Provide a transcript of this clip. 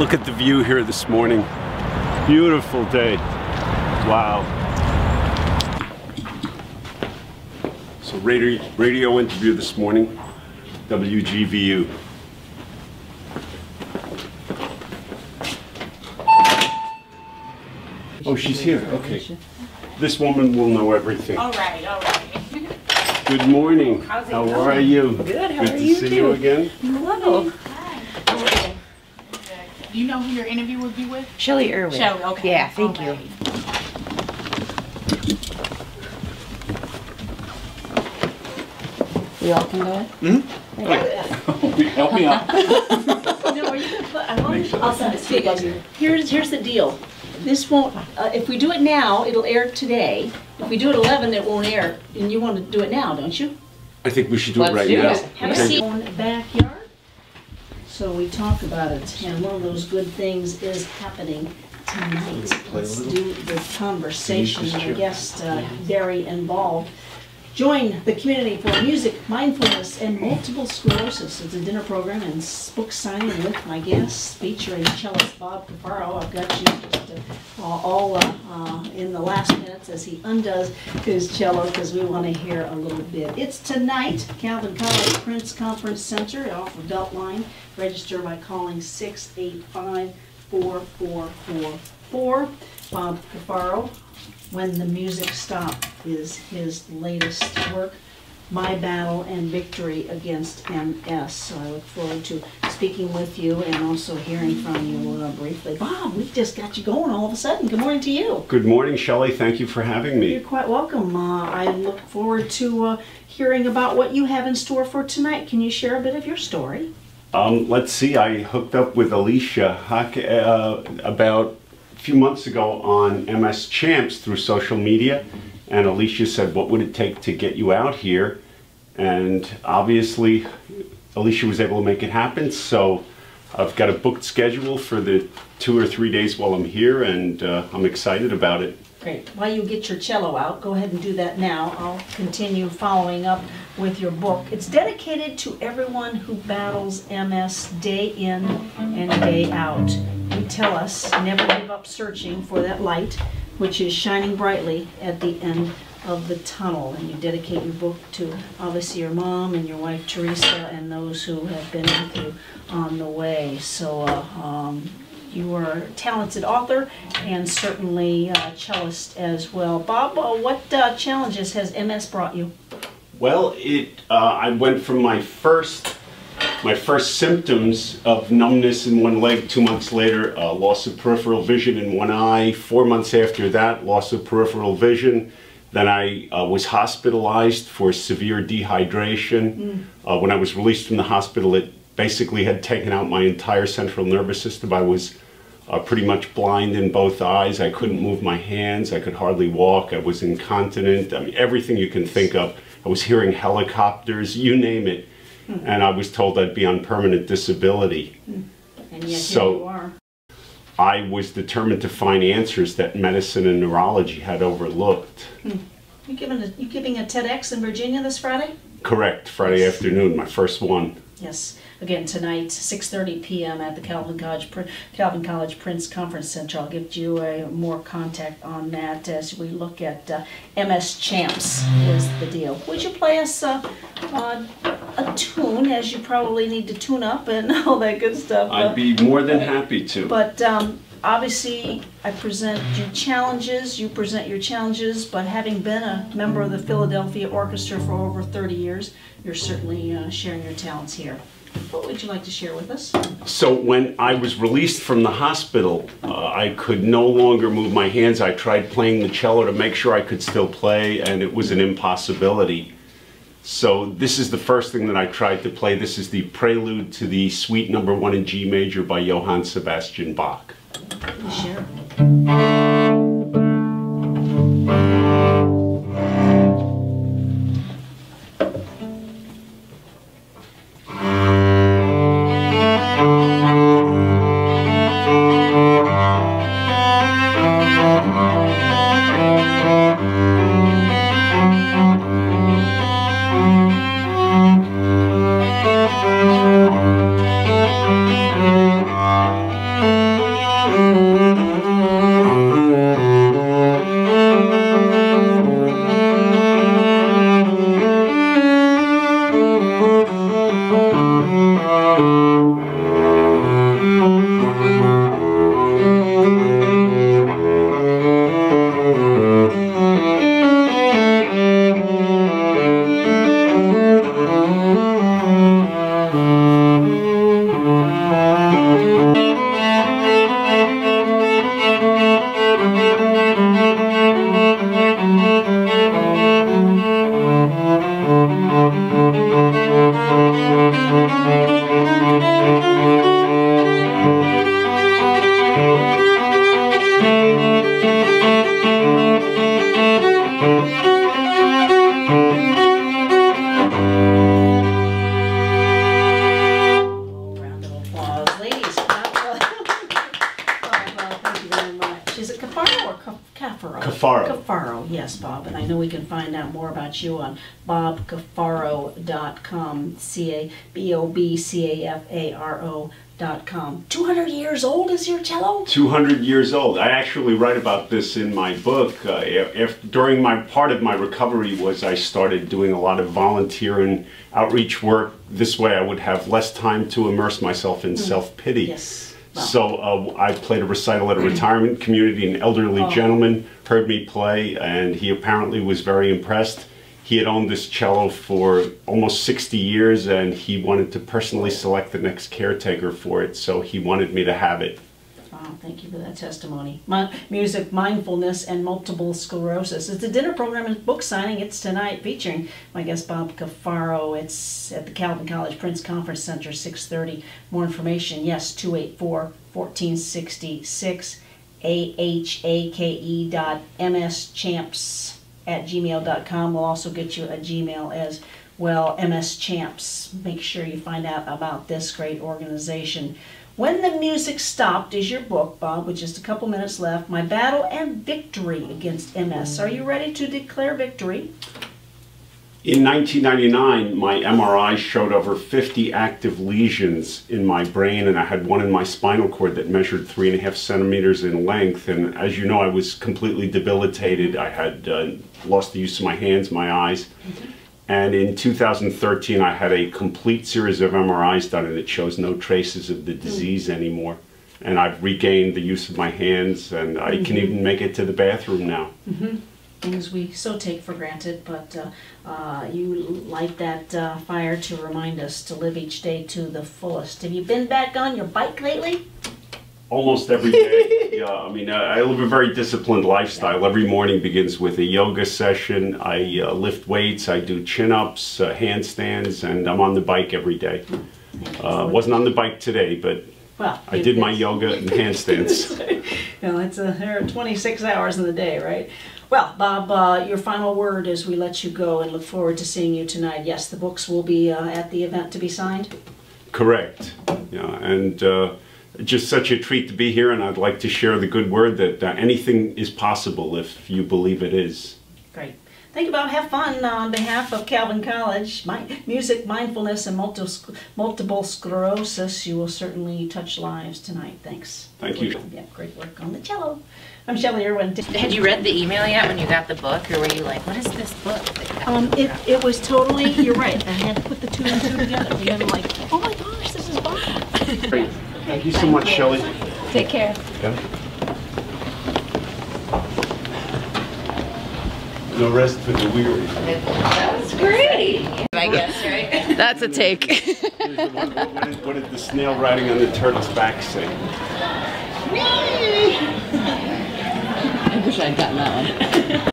Look at the view here this morning. Beautiful day. Wow. So radio interview this morning, WGVU. Oh, she's here. Okay. This woman will know everything. All right, all right. Good morning. How's it How going? are you? Good, how are Good you to see you again. Hello. Hi. Do you know who your interview would be with? Shelley Irwin. Shelley, okay. Yeah, thank All you. right. We all can go in? Help me out. No, are you gonna put, I'll send it to you guys. Here's the deal. This won't, if we do it now, it'll air today. If we do it 11, it won't air. And you want to do it now, don't you? I think we should do it Let's right do now. it. Have a Okay. seat in the backyard. So we talk about it, and one of those good things is happening tonight. Let's do the conversation, and I guess very involved. Join the community for music, mindfulness, and multiple sclerosis. It's a dinner program and book signing with my guests featuring cellist Bob Cafaro. I've got you just all in the last minutes as he undoes his cello because we want to hear a little bit. It's tonight, Calvin College Prince Conference Center off of Beltline. Register by calling 685-4444. Bob Cafaro, When the Music Stopped, is his latest work, My Battle and Victory Against MS. So I look forward to speaking with you and also hearing from you briefly. Bob, we just got you going all of a sudden. Good morning to you. Good morning, Shelley. Thank you for having You're me. quite welcome. I look forward to hearing about what you have in store for tonight. Can you share a bit of your story? Let's see. I hooked up with Alicia about a few months ago on MS Champs through social media, and Alicia said, what would it take to get you out here? And obviously Alicia was able to make it happen, so I've got a booked schedule for the 2 or 3 days while I'm here, and I'm excited about it. Great. While you get your cello out, go ahead and do that now. I'll continue following up with your book. It's dedicated to everyone who battles MS day in and day out. You tell us, never give up searching for that light, which is shining brightly at the end of the tunnel. And you dedicate your book to obviously your mom and your wife Teresa and those who have been with you on the way. So you are a talented author and certainly a cellist as well. Bob, what challenges has MS brought you? Well, I went from my first symptoms of numbness in one leg. 2 months later, loss of peripheral vision in one eye. 4 months after that, loss of peripheral vision. Then I was hospitalized for severe dehydration. When I was released from the hospital, it basically had taken out my entire central nervous system. I was pretty much blind in both eyes. I couldn't move my hands. I could hardly walk. I was incontinent. I mean, everything you can think of. I was hearing helicopters, you name it. And I was told I'd be on permanent disability. And yet here you are. I was determined to find answers that medicine and neurology had overlooked. You giving a TEDx in Virginia this Friday? Correct, Friday afternoon, my first one. Yes. Again, tonight, 6:30 p.m. at the Calvin College Prince Conference Center. I'll give you more contact on that as we look at MS Champs is the deal. Would you play us a tune, as you probably need to tune up and all that good stuff? I'd be more than happy to. But obviously, I present you challenges, you present your challenges, but having been a member of the Philadelphia Orchestra for over 30 years, you're certainly sharing your talents here. What would you like to share with us? So when I was released from the hospital, I could no longer move my hands. I tried playing the cello to make sure I could still play, and it was an impossibility. So this is the first thing that I tried to play. This is the prelude to the Suite No. 1 in G major by Johann Sebastian Bach. Please share. Cafaro. Cafaro, yes, Bob. And I know we can find out more about you on bobcafaro.com, CABOBCAFARO.com. 200 years old is your cello? 200 years old. I actually write about this in my book. During part of my recovery I started doing a lot of volunteer and outreach work. This way I would have less time to immerse myself in self-pity. Yes. Wow. So I played a recital at a retirement community. An elderly gentleman heard me play, and he apparently was very impressed. He had owned this cello for almost 60 years, and he wanted to personally select the next caretaker for it, so he wanted me to have it. Wow, thank you for that testimony. Music, mindfulness, and multiple sclerosis. It's a dinner program and book signing. It's tonight featuring my guest Bob Cafaro. It's at the Calvin College Prince Conference Center, 6:30. More information, yes, 284-1466, ahake.mschamps@gmail.com. We'll also get you a Gmail as well, mschamps. Make sure you find out about this great organization. When the Music Stopped is your book, Bob, with just a couple minutes left. My Battle and Victory Against MS. Are you ready to declare victory? In 1999, my MRI showed over 50 active lesions in my brain, and I had one in my spinal cord that measured 3.5 centimeters in length. And as you know, I was completely debilitated. I had lost the use of my hands, my eyes. And in 2013, I had a complete series of MRIs done, and it shows no traces of the disease anymore. And I've regained the use of my hands, and I can even make it to the bathroom now. Things we so take for granted, but you light that fire to remind us to live each day to the fullest. Have you been back on your bike lately? Almost every day. Yeah, I mean, I live a very disciplined lifestyle. Every morning begins with a yoga session. I lift weights, I do chin-ups, handstands, and I'm on the bike every day. Wasn't on the bike today, but I did my yoga and handstands. Well, there are 26 hours in the day, right? Well, Bob, your final word as we let you go, and look forward to seeing you tonight. Yes, the books will be at the event to be signed? Correct. Yeah, and just such a treat to be here, and I'd like to share the good word that anything is possible if you believe it is. Great. Thank you, Bob. Have fun on behalf of Calvin College. Music, mindfulness, and multiple sclerosis. You will certainly touch lives tonight. Thanks. Thank you. Yeah, great work on the cello. I'm Shelley Irwin. Had you read the email yet when you got the book, or were you like, what is this book? It was totally, you're right. I had to put the two and two together. And then I'm like, oh my gosh, this is Bob. Great. Thank you so much, Shelley. Take care. Yeah. No rest for the weary. That was great. I guess, right? That's a take. What did the snail riding on the turtle's back say? I wish I'd gotten that one.